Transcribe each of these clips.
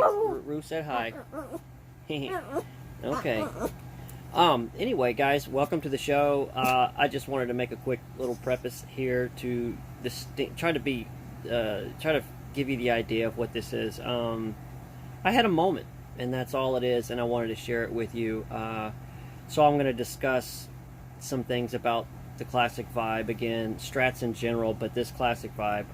Rue said hi. Okay. Anyway, guys, welcome to the show. I just wanted to make a quick little preface here to try to give you the idea of what this is. I had a moment, and that's all it is, and I wanted to share it with you. So I'm going to discuss some things about the classic vibe again, Strats in general, but this classic vibe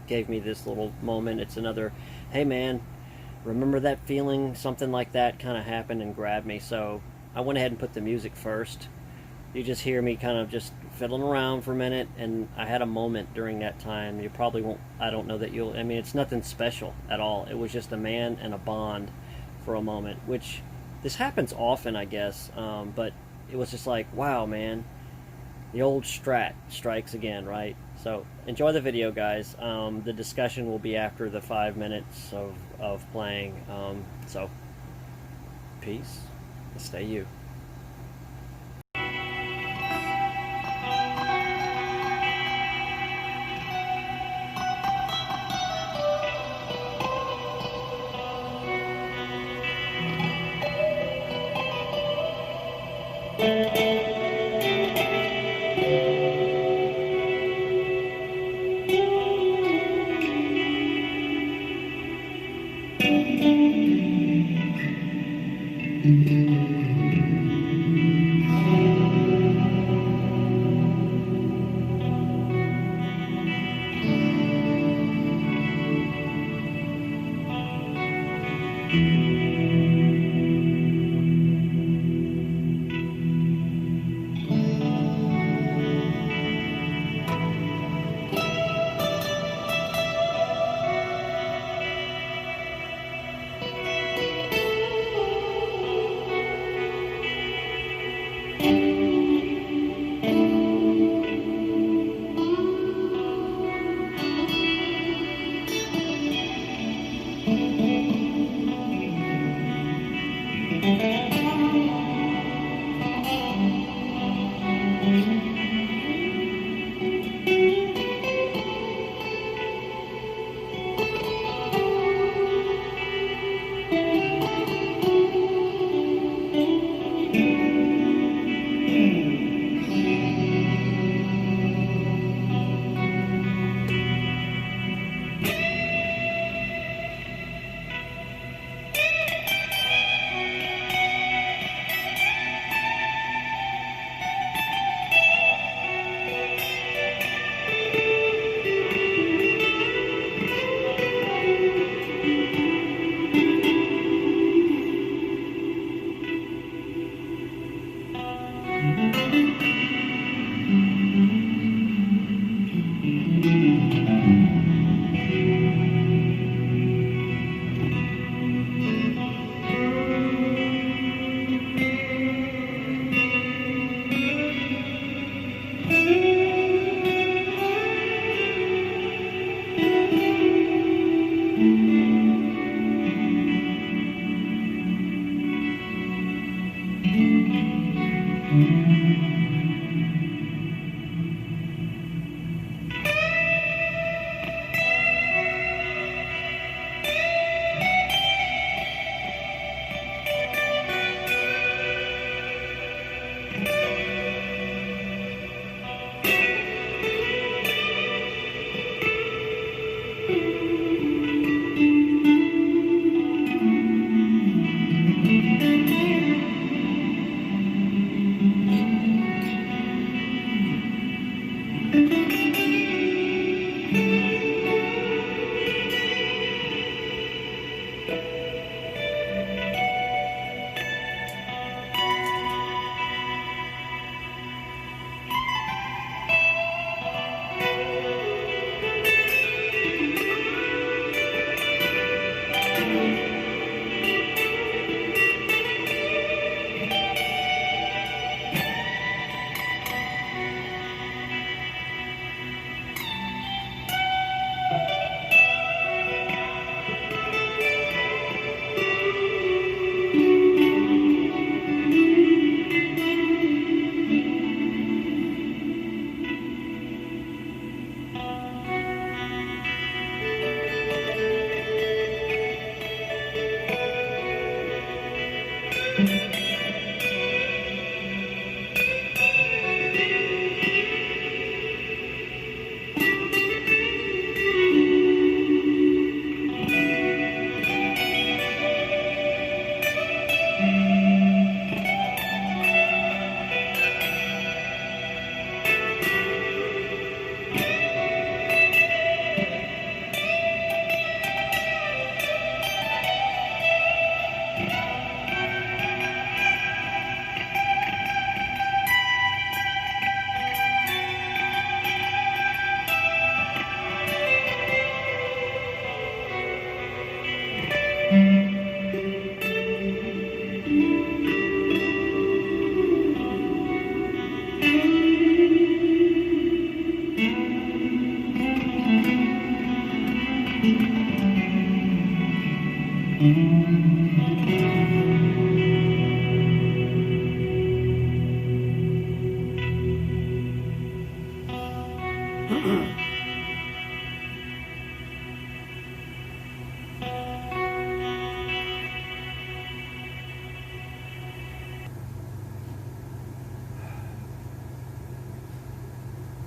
gave me this little moment. It's another, hey man, remember that feeling? Something like that kind of happened and grabbed me. So I went ahead and put the music first. You just hear me kind of just fiddling around for a minute, and I had a moment during that time. You probably won't, I don't know that you'll, I mean, it's nothing special at all. It was just a man and a bond for a moment, which this happens often, I guess, but it was just like, wow, man, the old Strat strikes again, right? So enjoy the video, guys. The discussion will be after the 5 minutes of playing. So peace. Stay you.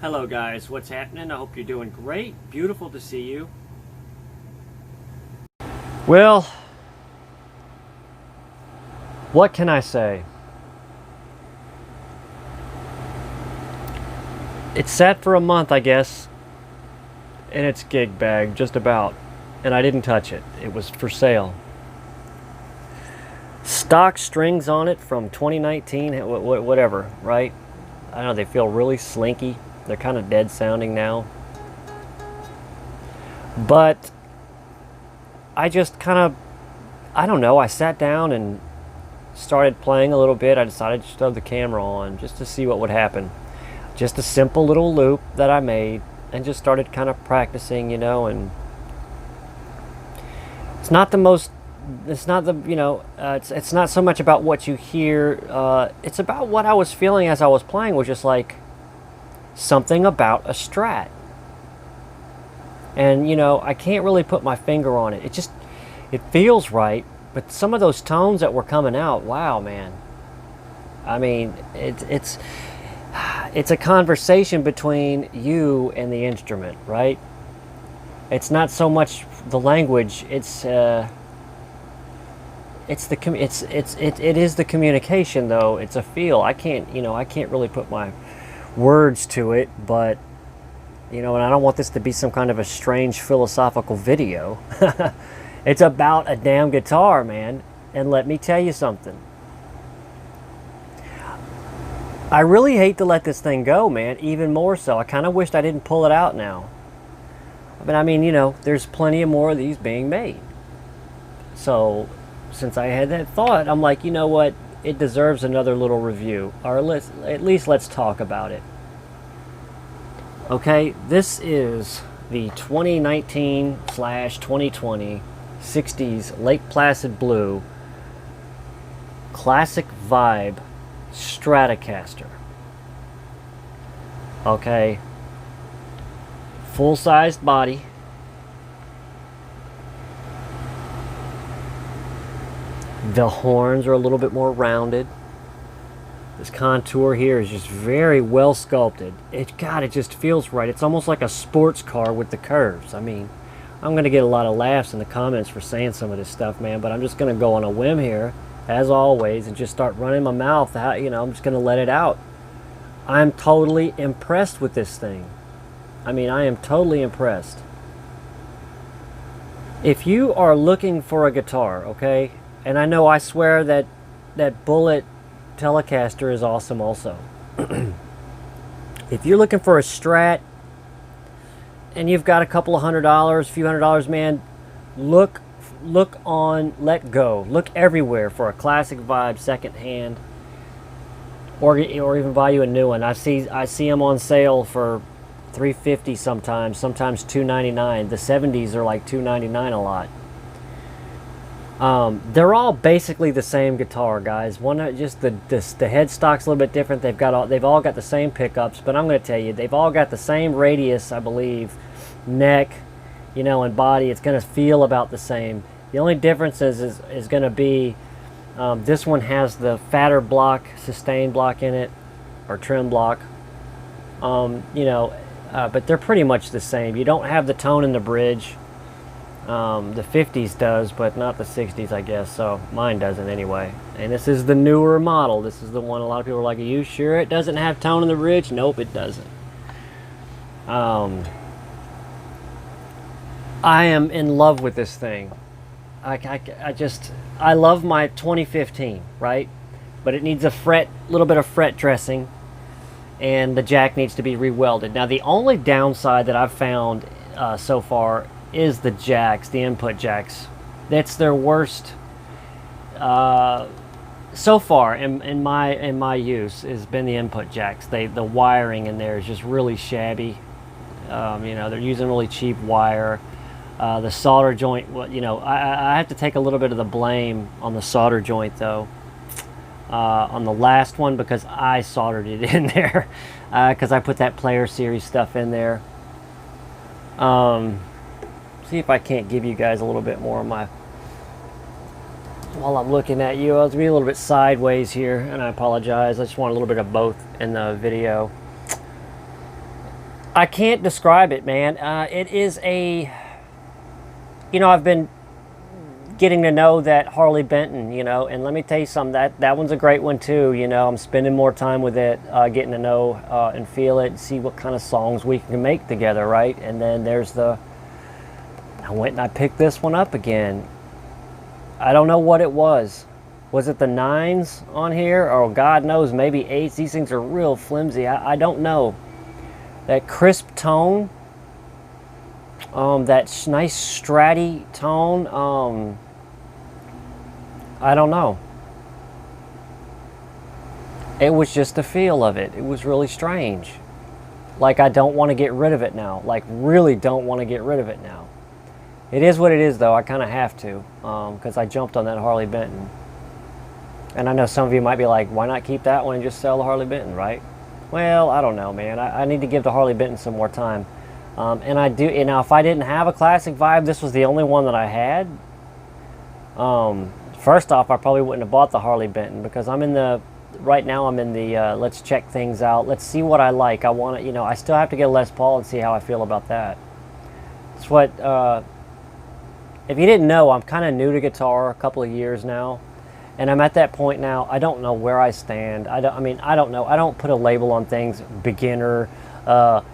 Hello guys, what's happening? I hope you're doing great. Beautiful to see you. Well, what can I say? It's sat for a month, I guess, and it's gig bag, just about. And I didn't touch it. It was for sale. Stock strings on it from 2019, whatever, right? I know they feel really slinky. They're kind of dead sounding now. But I just kind of, I don't know, I sat down and started playing a little bit. I decided to throw the camera on just to see what would happen. Just a simple little loop that I made and just started kind of practicing, you know, and it's not the most, it's not the, you know, it's not so much about what you hear. It's about what I was feeling as I was playing, was just like, something about a Strat. And you know, I can't really put my finger on it. It feels right, but some of those tones that were coming out, wow, man. I mean, it's a conversation between you and the instrument, right? It's not so much the language, it is the communication, though. It's a feel. I can't really put my words to it, but you know, and I don't want this to be some kind of a strange philosophical video. It's about a damn guitar, man. And let me tell you something, I really hate to let this thing go, man. Even more so, I kind of wished I didn't pull it out now, but I mean, you know, there's plenty of more of these being made. So since I had that thought, I'm like, you know what, it deserves another little review, or at least let's talk about it. Okay, this is the 2019/2020 60s Lake Placid Blue Classic Vibe Stratocaster. Okay, full-sized body. The horns are a little bit more rounded. This contour here is just very well sculpted. It just feels right. It's almost like a sports car with the curves. I mean, I'm going to get a lot of laughs in the comments for saying some of this stuff, man, but I'm just going to go on a whim here, as always, and just start running my mouth out. You know, I'm just going to let it out. I'm totally impressed with this thing. I mean, I am totally impressed. If you are looking for a guitar, okay, and I know I swear that Bullet Telecaster is awesome also. If you're looking for a Strat and you've got a couple of $100, a few $100, man, look on Let Go. Look everywhere for a Classic Vibe secondhand, or even buy you a new one. I see them on sale for $350 sometimes $299. The 70s are like $299 a lot. They're all basically the same guitar, guys. One, just the headstock's a little bit different. They've all got the same pickups, but I'm going to tell you, they've all got the same radius, I believe, neck, you know, and body. It's going to feel about the same. The only difference is going to be this one has the fatter block, sustain block in it, or trim block. You know, but they're pretty much the same. You don't have the tone in the bridge. The 50s does, but not the 60s, I guess. So mine doesn't anyway. And this is the newer model. This is the one a lot of people are like, are you sure it doesn't have tone in the bridge? Nope, it doesn't. I am in love with this thing. I love my 2015, right? But it needs a little bit of fret dressing, and the jack needs to be re-welded. Now, the only downside that I've found so far is the jacks, the input jacks. That's their worst so far in my use has been the input jacks. The wiring in there is just really shabby. You know, they're using really cheap wire. The solder joint, you know, I have to take a little bit of the blame on the solder joint though, on the last one, because I soldered it in there, because I put that Player Series stuff in there. See if I can't give you guys a little bit more of my, while I'm looking at you. I was being a little bit sideways here, and I apologize. I just want a little bit of both in the video. I can't describe it, man. It is a, you know, I've been getting to know that Harley Benton, you know, and let me tell you something, that one's a great one too. You know, I'm spending more time with it, getting to know and feel it, and see what kind of songs we can make together, right? And then there's the, I went and I picked this one up again. I don't know what it was. Was it the 9s on here? Or God knows, maybe 8s. These things are real flimsy. I don't know. That crisp tone, that nice stratty tone, I don't know. It was just the feel of it. It was really strange. Like, I don't want to get rid of it now. Like, really don't want to get rid of it now. It is what it is, though. I kind of have to, because I jumped on that Harley Benton. And I know some of you might be like, why not keep that one and just sell the Harley Benton, right? Well, I don't know, man. I need to give the Harley Benton some more time. And I do, you know, if I didn't have a classic vibe, this was the only one that I had. First off, I probably wouldn't have bought the Harley Benton, because I'm in the, right now I'm in the, let's check things out. Let's see what I like. I want to, you know, I still have to get a Les Paul and see how I feel about that. It's what, if you didn't know, I'm kind of new to guitar, a couple of years now. And I'm at that point now, I don't know where I stand. I don't know. I don't put a label on things, beginner,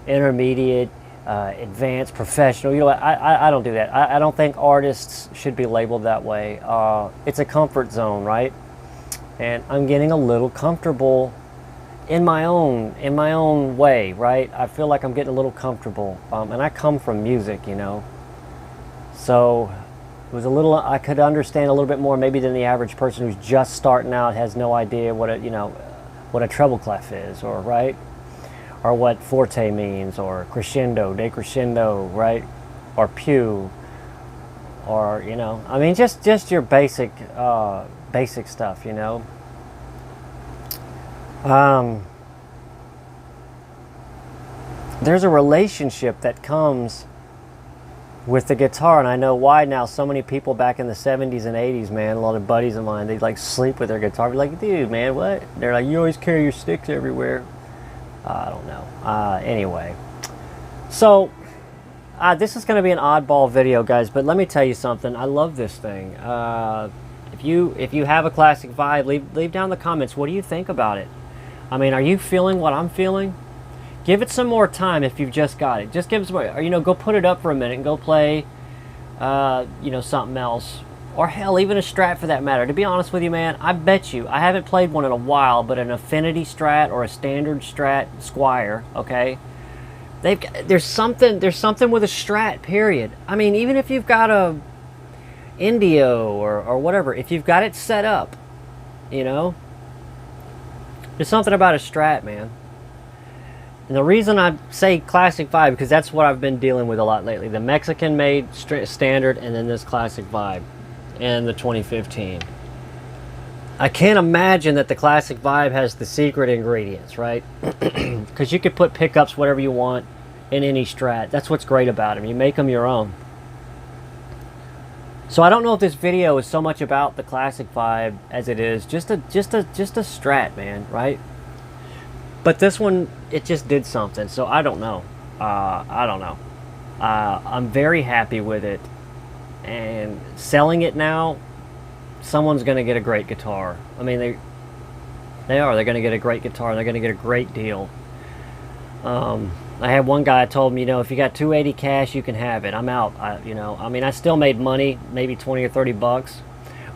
intermediate, advanced, professional. You know, I don't do that. I don't think artists should be labeled that way. It's a comfort zone, right? And I'm getting a little comfortable in my own way, right? I feel like I'm getting a little comfortable. And I come from music, you know. So it was a little, I could understand a little bit more maybe than the average person who's just starting out, has no idea what a, you know, what a treble clef is, or right, or what forte means, or crescendo, decrescendo, right, or pew, or, you know, I mean, just your basic basic stuff, you know. There's a relationship that comes with the guitar, and I know why now. So many people back in the 70s and 80s, man, a lot of buddies of mine, they'd like sleep with their guitar. Be like, dude, man, what? They're like, you always carry your sticks everywhere. I don't know. Anyway, so this is going to be an oddball video, guys, but let me tell you something. I love this thing. If you have a classic vibe, leave down in the comments. What do you think about it? I mean, are you feeling what I'm feeling? Give it some more time if you've just got it. Just give it some more, or, you know, go put it up for a minute and go play, you know, something else. Or hell, even a Strat for that matter. To be honest with you, man, I bet you, I haven't played one in a while, but an Affinity Strat or a standard Strat Squire, okay? There's something with a Strat, period. I mean, even if you've got a Indio or whatever, if you've got it set up, you know, there's something about a Strat, man. And the reason I say classic vibe, because that's what I've been dealing with a lot lately. The Mexican-made standard, and then this classic vibe, and the 2015. I can't imagine that the classic vibe has the secret ingredients, right? Because you could put pickups, whatever you want, in any Strat. That's what's great about them. You make them your own. So I don't know if this video is so much about the classic vibe as it is just a Strat, man, right? But this one, it just did something, so I don't know. I don't know. I'm very happy with it. And selling it now, someone's going to get a great guitar. I mean, they are. They're going to get a great guitar. They're going to get a great deal. I had one guy, I told him, you know, if you got $280 cash, you can have it. I'm out. You know, I mean, I still made money, maybe 20 or 30 bucks.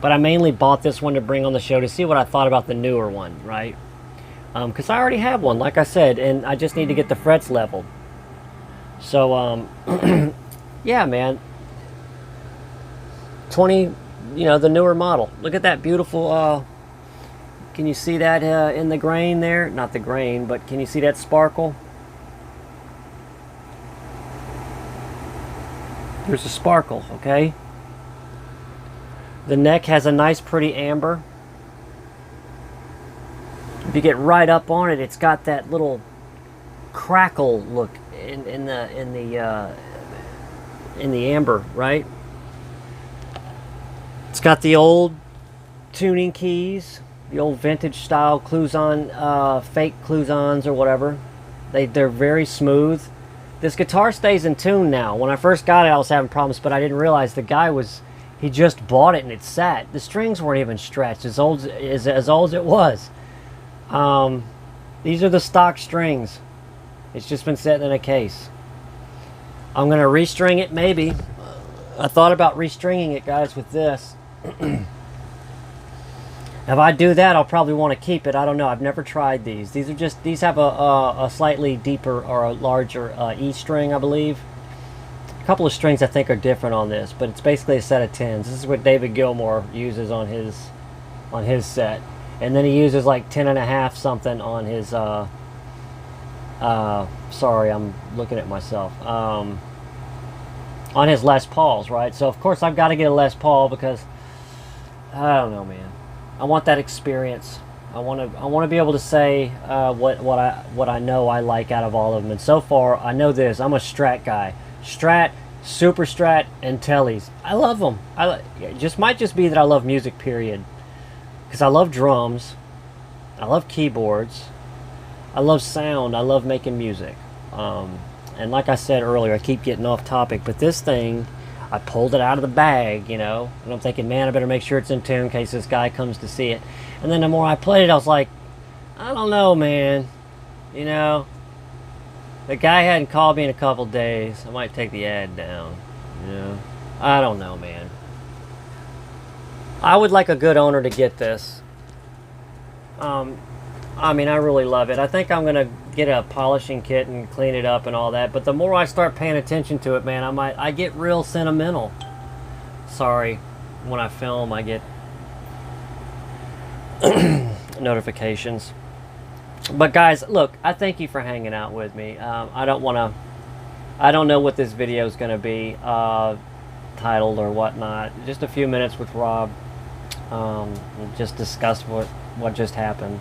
But I mainly bought this one to bring on the show to see what I thought about the newer one, right? Because I already have one, like I said, and I just need to get the frets leveled. So, yeah, man. 20, you know, the newer model. Look at that beautiful Can you see that in the grain there? Not the grain, but can you see that sparkle? There's a sparkle, okay? The neck has a nice pretty amber. If you get right up on it, it's got that little crackle look in the amber, right? It's got the old tuning keys, the old vintage style Cluzon, fake Cluzons or whatever. They're very smooth. This guitar stays in tune now. When I first got it, I was having problems, but I didn't realize the guy he just bought it and it sat. The strings weren't even stretched as old as it was. These are the stock strings. It's just been sitting in a case. I'm going to restring it maybe. I thought about restringing it, guys, with this. If I do that, I'll probably want to keep it. I don't know. I've never tried these. These have a slightly deeper or a larger E string, I believe. A couple of strings I think are different on this, but it's basically a set of 10s. This is what David Gilmour uses on his set. And then he uses like 10.5 something on his sorry, I'm looking at myself. On his Les Pauls, right? So of course I've got to get a Les Paul because I don't know, man. I want that experience. I want to be able to say what I know I like out of all of them. And so far, I know this. I'm a Strat guy. Strat, Super Strat, and Tellys. I love them. It might just be that I love music, period. Because I love drums. I love keyboards. I love sound. I love making music. And like I said earlier, I keep getting off topic, but this thing, I pulled it out of the bag, you know, and I'm thinking, man, I better make sure it's in tune in case this guy comes to see it. And then the more I played it, I was like, I don't know, man. You know, the guy hadn't called me in a couple days. I might take the ad down, you know. I don't know, man. I would like a good owner to get this. I mean, I really love it. I think I'm going to get a polishing kit and clean it up and all that. But the more I start paying attention to it, man, I get real sentimental. Sorry, when I film, I get notifications. But guys, look, I thank you for hanging out with me. I don't know what this video is going to be titled or whatnot. Just a few minutes with Rob. Just discuss what just happened.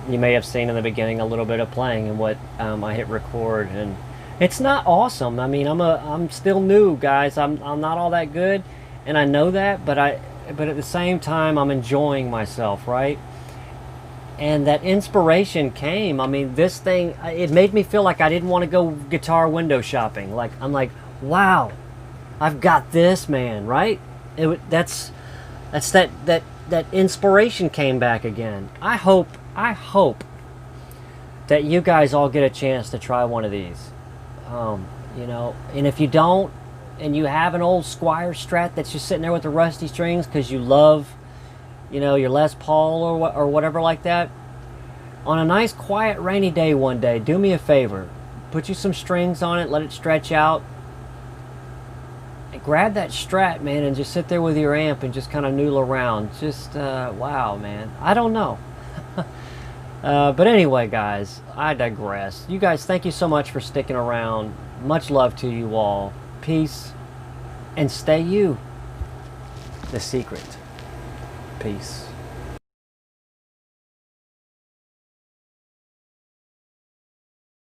You may have seen in the beginning a little bit of playing and what I hit record, and it's not awesome. I mean, I'm still new, guys. I'm not all that good, and I know that, but at the same time, I'm enjoying myself, right? And that inspiration came. I mean, this thing, it made me feel like I didn't want to go guitar window shopping. Like, I'm like, wow, I've got this, man, right? That's that inspiration came back again. I hope that you guys all get a chance to try one of these. You know, and if you don't, and you have an old Squire Strat that's just sitting there with the rusty strings because you love, you know, your Les Paul or whatever like that, on a nice quiet rainy day one day, do me a favor, put you some strings on it, let it stretch out, and grab that Strat, man, and just sit there with your amp and just kind of noodle around. Just wow, man, I don't know. But anyway, guys, I digress. You guys, thank you so much for sticking around. Much love to you all. Peace, and stay you. The secret. Peace.